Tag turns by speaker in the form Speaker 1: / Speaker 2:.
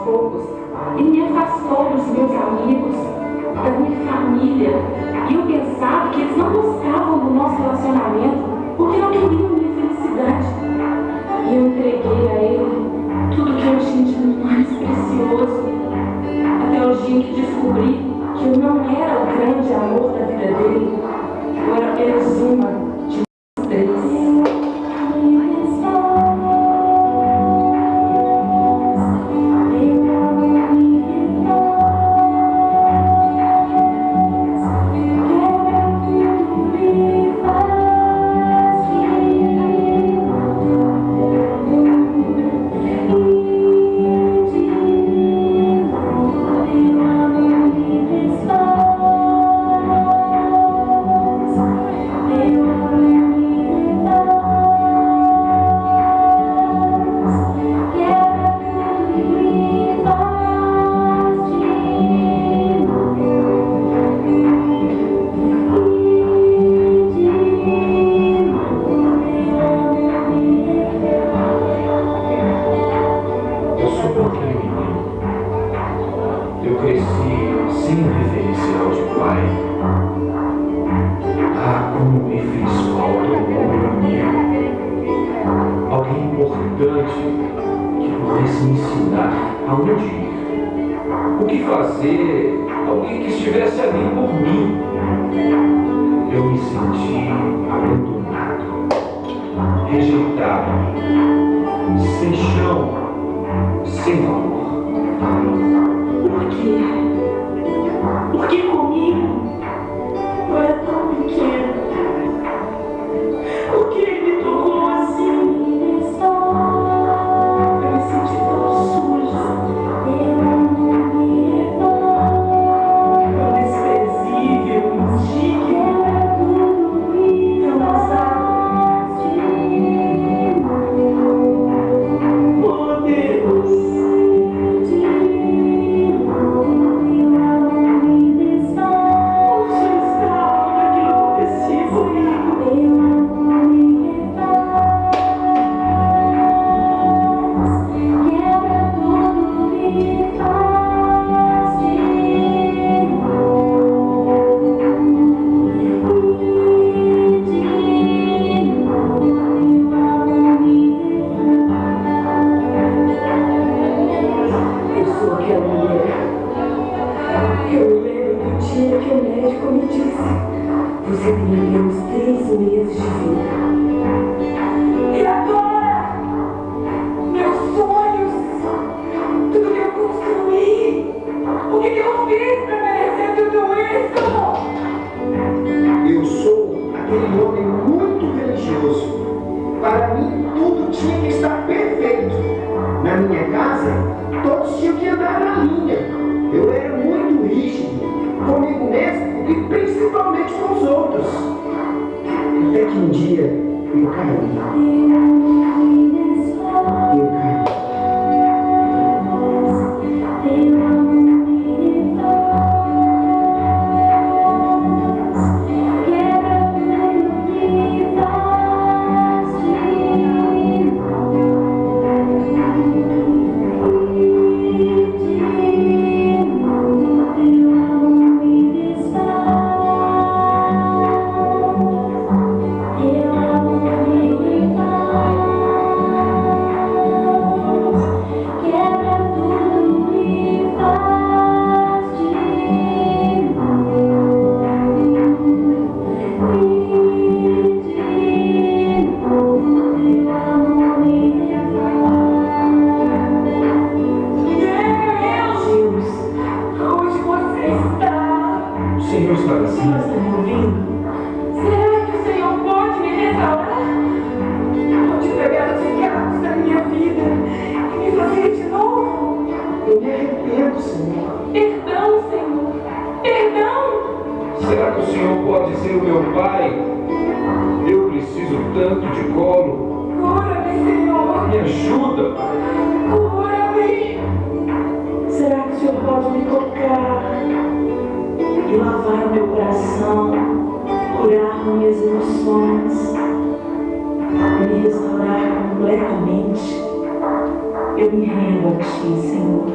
Speaker 1: poucos, ele me afastou dos meus amigos, da minha família. E eu pensava que eles não gostavam do nosso relacionamento porque não queriam minha felicidade. E eu entreguei a ele tudo que eu tinha de mais precioso. Até o dia em que descobri que eu não era o grande amor da vida dele. Eu era apenas uma de três.
Speaker 2: Eu cresci sem um referencial de pai. Ah, como me fez falta um bom amigo. Alguém importante que pudesse me ensinar aonde ir. O que fazer? Alguém que estivesse ali por mim. Eu me senti abandonado, rejeitado, sem chão, sem valor.
Speaker 1: Por quê? Por que comigo? Eu era tão pequena. Por que ele me tocou assim? Eu me senti tão suja, tão desprezível, indigna, tão ousada. Oh, Deus! Você tem apenas 3 meses de vida. E agora? Meus sonhos? Tudo que eu construí? O que eu fiz para merecer tudo isso?
Speaker 3: Eu sou aquele homem muito religioso. Para mim, tudo tinha que estar perfeito. Na minha casa, todos tinham que andar na linha. Eu era muito rígido, comigo mesmo e principalmente com os outros. Até que um dia eu caí.
Speaker 2: Senhor está assim.
Speaker 1: Senhor está me ouvindo? Será que o Senhor pode me restaurar? Pode pegar os pecados da minha vida e me fazer de novo?
Speaker 3: Eu me arrependo, Senhor.
Speaker 1: Perdão, Senhor. Perdão.
Speaker 2: Será que o Senhor pode ser o meu pai? Eu preciso tanto de colo.
Speaker 1: Cura-me, Senhor.
Speaker 2: Me ajuda.
Speaker 1: Cura-me. Será que o Senhor pode me tocar e lavar o meu coração, curar minhas emoções e me restaurar completamente? Eu me rendo a Ti, Senhor.